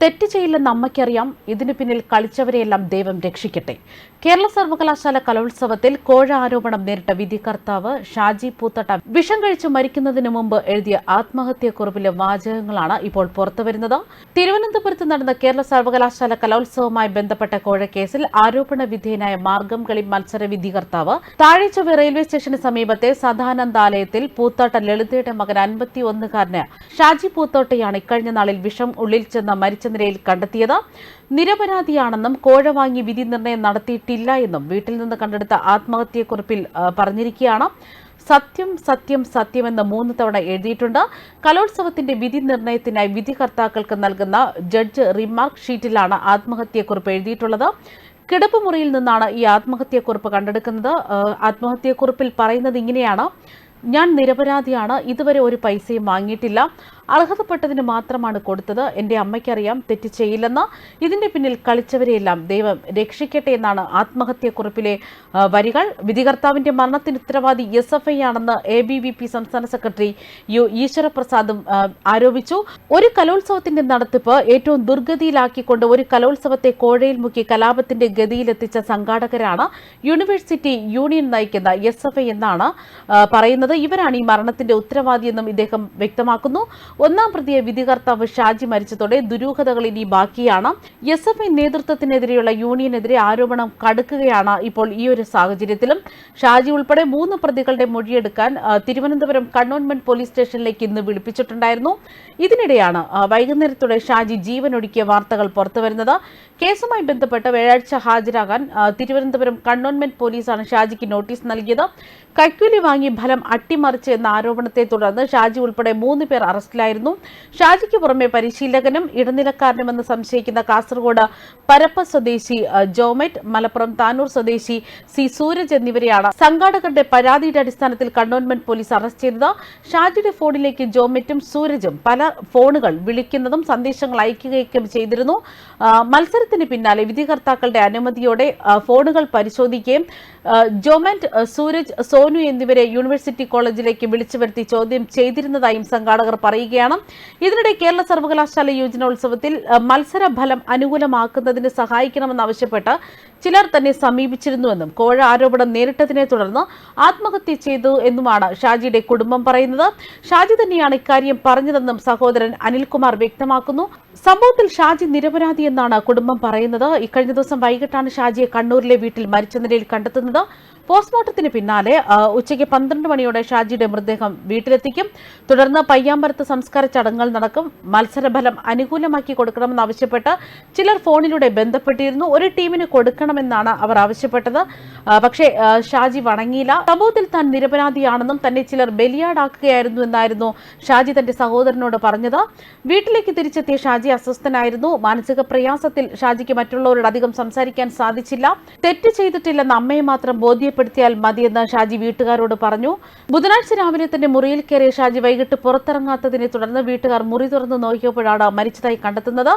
തെറ്റ് ചെയ്യില്ലെന്ന് അമ്മയ്ക്കറിയാം. ഇതിനു പിന്നിൽ കളിച്ചവരെയെല്ലാം ദൈവം രക്ഷിക്കട്ടെ. കേരള സർവകലാശാല കലോത്സവത്തിൽ കോഴ ആരോപണം നേരിട്ട വിധികർത്താവ് ഷാജി പൂത്തട്ട വിഷം കഴിച്ച് മരിക്കുന്നതിന് മുമ്പ് എഴുതിയ ആത്മഹത്യാക്കുറിപ്പിലെ വാചകങ്ങളാണ് ഇപ്പോൾ പുറത്തുവരുന്നത്. തിരുവനന്തപുരത്ത് നടന്ന കേരള സർവകലാശാല കലോത്സവവുമായി ബന്ധപ്പെട്ട കോഴക്കേസിൽ ആരോപണ വിധേയനായ മാർഗം കളി മത്സര വിധികർത്താവ് താഴെച്ചൊവ്വ റെയിൽവേ സ്റ്റേഷന് സമീപത്തെ സദാനന്ദാലയത്തിൽ പൂത്തോട്ട ലളിതയുടെ മകൻ 51-കാരന് ഷാജി പൂത്തോട്ടയാണ് ഇക്കഴിഞ്ഞ നാളിൽ വിഷം ഉള്ളിൽ ചെന്ന് മരിച്ച നിലയിൽ കണ്ടെത്തിയത്. നിരപരാധിയാണെന്നും കോഴ വാങ്ങി വിധി നിർണയം നടത്തിയിട്ടില്ല എന്നും വീട്ടിൽ നിന്ന് കണ്ടെടുത്ത ആത്മഹത്യക്കുറിപ്പിൽ പറഞ്ഞിരിക്കുകയാണ്. സത്യം സത്യം സത്യമെന്ന് 3 തവണ എഴുതിയിട്ടുണ്ട്. കലോത്സവത്തിന്റെ വിധി നിർണയത്തിനായി വിധികർത്താക്കൾക്ക് നൽകുന്ന ജഡ്ജ് റിമാർക്ക് ഷീറ്റിലാണ് ആത്മഹത്യക്കുറിപ്പ് എഴുതിയിട്ടുള്ളത്. കിടപ്പുമുറിയിൽ നിന്നാണ് ഈ ആത്മഹത്യക്കുറിപ്പ് കണ്ടെടുക്കുന്നത്. ആത്മഹത്യക്കുറിപ്പിൽ പറയുന്നത് ഇങ്ങനെയാണ്: ഞാൻ നിരപരാധിയാണ്, ഇതുവരെ ഒരു പൈസയും വാങ്ങിയിട്ടില്ല, അർഹതപ്പെട്ടതിന് മാത്രമാണ് കൊടുത്തത്. എൻ്റെ അമ്മയ്ക്കറിയാം തെറ്റ് ചെയ്യില്ലെന്ന്. ഇതിന്റെ പിന്നിൽ കളിച്ചവരെയെല്ലാം ദൈവം രക്ഷിക്കട്ടെ എന്നാണ് ആത്മഹത്യക്കുറിപ്പിലെ വരികൾ. വിധികർത്താവിന്റെ മരണത്തിന് ഉത്തരവാദി SFI ആണെന്ന് ABVP സംസ്ഥാന സെക്രട്ടറി U ഈശ്വരപ്രസാദും ആരോപിച്ചു. ഒരു കലോത്സവത്തിന്റെ നടത്തിപ്പ് ഏറ്റവും ദുർഗതിയിലാക്കിക്കൊണ്ട് ഒരു കലോത്സവത്തെ കോഴയിൽ മുക്കി കലാപത്തിന്റെ ഗതിയിലെത്തിച്ച സംഘാടകരാണ് യൂണിവേഴ്സിറ്റി യൂണിയൻ നയിക്കുന്ന SFI എന്നാണ് പറയുന്നത്. ഇവരാണ് ഈ മരണത്തിന്റെ ഉത്തരവാദിയെന്നും ഇദ്ദേഹം വ്യക്തമാക്കുന്നു. 1-ാം പ്രതിയെ വിധികർത്താവ് ഷാജി മരിച്ചതോടെ ദുരൂഹതകൾ ഇനി ബാക്കിയാണ്. SFI നേതൃത്വത്തിനെതിരെയുള്ള യൂണിയനെതിരെ ആരോപണം കടുക്കുകയാണ്. ഇപ്പോൾ ഈ ഒരു സാഹചര്യത്തിലും ഷാജി ഉൾപ്പെടെ 3 പ്രതികളുടെ മൊഴിയെടുക്കാൻ തിരുവനന്തപുരം കണ്ണോന്മെന്റ് പോലീസ് സ്റ്റേഷനിലേക്ക് ഇന്ന് വിളിപ്പിച്ചിട്ടുണ്ടായിരുന്നു. ഇതിനിടെയാണ് വൈകുന്നേരത്തോടെ ഷാജി ജീവനൊടുക്കിയ വാർത്തകൾ പുറത്തുവരുന്നത്. കേസുമായി ബന്ധപ്പെട്ട് വ്യാഴാഴ്ച ഹാജരാകാൻ തിരുവനന്തപുരം കണ്ണോന്മെന്റ് പോലീസാണ് ഷാജിക്ക് നോട്ടീസ് നൽകിയത്. കൈക്കൂലി വാങ്ങി ഫലം അട്ടിമറിച്ച് എന്ന ആരോപണത്തെ തുടർന്ന് ഷാജി ഉൾപ്പെടെ 3 പേർ അറസ്റ്റിലായിരുന്നു. ഷാജിക്ക് പുറമെ പരിശീലകനും ഇടനിലക്കാരനുമെന്ന് സംശയിക്കുന്ന കാസർഗോഡ് പരപ്പ സ്വദേശി ജോമെറ്റ്, മലപ്പുറം താനൂർ സ്വദേശി C സൂരജ് എന്നിവരെയാണ് സംഘാടകരുടെ പരാതിയുടെ അടിസ്ഥാനത്തിൽ കണ്ണോന്മെന്റ് പോലീസ് അറസ്റ്റ് ചെയ്തത്. ഷാജിയുടെ ഫോണിലേക്ക് ജോമെറ്റും സൂരജും പല ഫോണുകൾ വിളിക്കുന്നതും സന്ദേശങ്ങൾ അയക്കുകയും ചെയ്തിരുന്നു. മത്സരത്തിന് പിന്നാലെ വിധികർത്താക്കളുടെ അനുമതിയോടെ ഫോണുകൾ പരിശോധിക്കുകയും ജോമെറ്റ്, സൂരജ്, സോനു എന്നിവരെ യൂണിവേഴ്സിറ്റി കോളേജിലേക്ക് വിളിച്ചു വരുത്തി ചോദ്യം ചെയ്തിരുന്നതായും സംഘാടകർ പറയുകയാണ്. ഇതിനിടെ കേരള സർവകലാശാല യുവജനോത്സവത്തിൽ മത്സരഫലം അനുകൂലമാക്കുന്നതിന് സഹായിക്കണമെന്നാവശ്യപ്പെട്ട് ചിലർ തന്നെ സമീപിച്ചിരുന്നുവെന്നും കോഴ ആരോപണം നേരിട്ടതിനെ തുടർന്ന് ആത്മഹത്യ ചെയ്തു എന്നുമാണ് ഷാജിയുടെ കുടുംബം പറയുന്നത്. ഷാജി തന്നെയാണ് ഇക്കാര്യം പറഞ്ഞതെന്നും സഹോദരൻ അനിൽകുമാർ വ്യക്തമാക്കുന്നു. സംഭവത്തിൽ ഷാജി നിരപരാധിയെന്നാണ് കുടുംബം പറയുന്നത്. ഇക്കഴിഞ്ഞ ദിവസം വൈകിട്ടാണ് ഷാജിയെ കണ്ണൂരിലെ വീട്ടിൽ മരിച്ച നിലയിൽ കണ്ടെത്തുന്നത്. പോസ്റ്റ്മോർട്ടത്തിന് പിന്നാലെ ഉച്ചയ്ക്ക് 12 മണിയോടെ ഷാജിയുടെ മൃതദേഹം വീട്ടിലെത്തിക്കും. തുടർന്ന് പയ്യാമ്പലത്ത് സംസ്കാര ചടങ്ങുകൾ നടക്കും. മത്സരഫലം അനുകൂലമാക്കി കൊടുക്കണമെന്നാവശ്യപ്പെട്ട് ചിലർ ഫോണിലൂടെ ബന്ധപ്പെട്ടിരുന്നു. ഒരു ടീമിന് കൊടുക്കണമെന്നാണ് അവർ ആവശ്യപ്പെട്ടത്. പക്ഷേ ഷാജി വണങ്ങിയില്ല. സംഭവത്തിൽ താൻ നിരപരാധിയാണെന്നും തന്നെ ചിലർ ബലിയാടാക്കുകയായിരുന്നു എന്നായിരുന്നു ഷാജി തന്റെ സഹോദരനോട് പറഞ്ഞത്. വീട്ടിലേക്ക് തിരിച്ചെത്തിയ ഷാജി അസ്വസ്ഥനായിരുന്നു. മാനസിക പ്രയാസത്തിൽ ഷാജിക്ക് മറ്റുള്ളവരോട് അധികം സംസാരിക്കാൻ സാധിച്ചില്ല. തെറ്റ് ചെയ്തിട്ടില്ലെന്ന് അമ്മയെ മാത്രം ബോധ്യപ്പെടുത്തിയാൽ മതിയെന്ന് ഷാജി വീട്ടുകാരോട് പറഞ്ഞു. ബുധനാഴ്ച രാവിലെ തന്നെ മുറിയിൽ കയറിയ ഷാജി വൈകിട്ട് പുറത്തിറങ്ങാത്തതിനെ തുടർന്ന് വീട്ടുകാർ മുറി തുറന്ന് നോക്കിയപ്പോഴാണ് മരിച്ചതായി കണ്ടെത്തുന്നത്.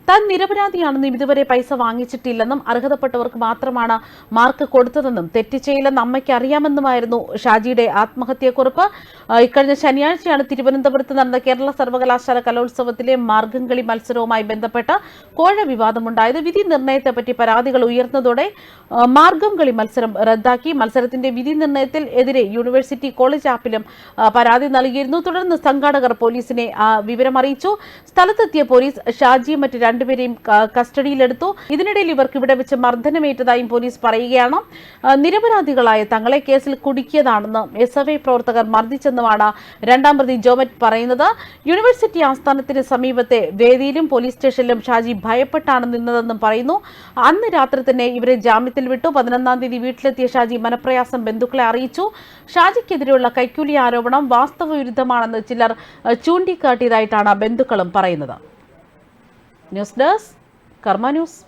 താൻ നിരപരാധിയാണെന്നും ഇതുവരെ പൈസ വാങ്ങിച്ചിട്ടില്ലെന്നും അർഹതപ്പെട്ടവർക്ക് മാത്രമാണ് മാർക്ക് കൊടുത്തതെന്നും തെറ്റ് ചെയ്യില്ലെന്ന് അമ്മയ്ക്ക് അറിയാമെന്നുമായിരുന്നു ഷാജിയുടെ ആത്മഹത്യാക്കുറിപ്പ്. ഇക്കഴിഞ്ഞ ശനിയാഴ്ചയാണ് തിരുവനന്തപുരത്ത് നടന്ന കേരള സർവകലാശാല കലോത്സവത്തിലെ മാർഗം കളി മത്സരവുമായി ബന്ധപ്പെട്ട് കോഴ വിവാദമുണ്ടായത്. വിധി നിർണയത്തെപ്പറ്റി പരാതികൾ ഉയർന്നതോടെ മാർഗം കളി മത്സരം റദ്ദാക്കി. മത്സരത്തിന്റെ വിധി നിർണയത്തിൽ എതിരെ യൂണിവേഴ്സിറ്റി കോളേജ് ആപ്പിലും പരാതി നൽകിയിരുന്നു. തുടർന്ന് സംഘാടകർ പോലീസിനെ വിവരം അറിയിച്ചു. സ്ഥലത്തെത്തിയ പോലീസ് ഷാജിയും മറ്റ് 2 പേരെയും കസ്റ്റഡിയിലെടുത്തു. ഇതിനിടയിൽ ഇവർക്ക് ഇവിടെ വെച്ച് മർദ്ദനമേറ്റതായും പോലീസ് പറയുകയാണ്. നിരപരാധികളായ തങ്ങളെ കേസിൽ കുടുക്കിയതാണെന്ന് SFI പ്രവർത്തകർ മർദ്ദിച്ചെന്നുമാണ് 2-ാം പ്രതി ജോമറ്റ് പറയുന്നത്. യൂണിവേഴ്സിറ്റി ആസ്ഥാനത്തിന് സമീപത്തെ വേദിയിലും പോലീസ് സ്റ്റേഷനിലും ഷാജി ഭയപ്പെട്ടാണ് നിന്നതെന്നും പറയുന്നു. അന്ന് രാത്രി തന്നെ ഇവരെ ജാമ്യത്തിൽ വിട്ടു. 11-ാം തീയതി വീട്ടിലെത്തിയ ഷാജി മനപ്രയാസം ബന്ധുക്കളെ അറിയിച്ചു. ഷാജിക്കെതിരെയുള്ള കൈക്കൂലി ആരോപണം വാസ്തവവിരുദ്ധമാണെന്ന് ചിലർ ചൂണ്ടിക്കാട്ടിയതായിട്ടാണ് ബന്ധുക്കളും പറയുന്നത്. ന്യൂസ് ഡെസ്ക് കർമ്മ ന്യൂസ്.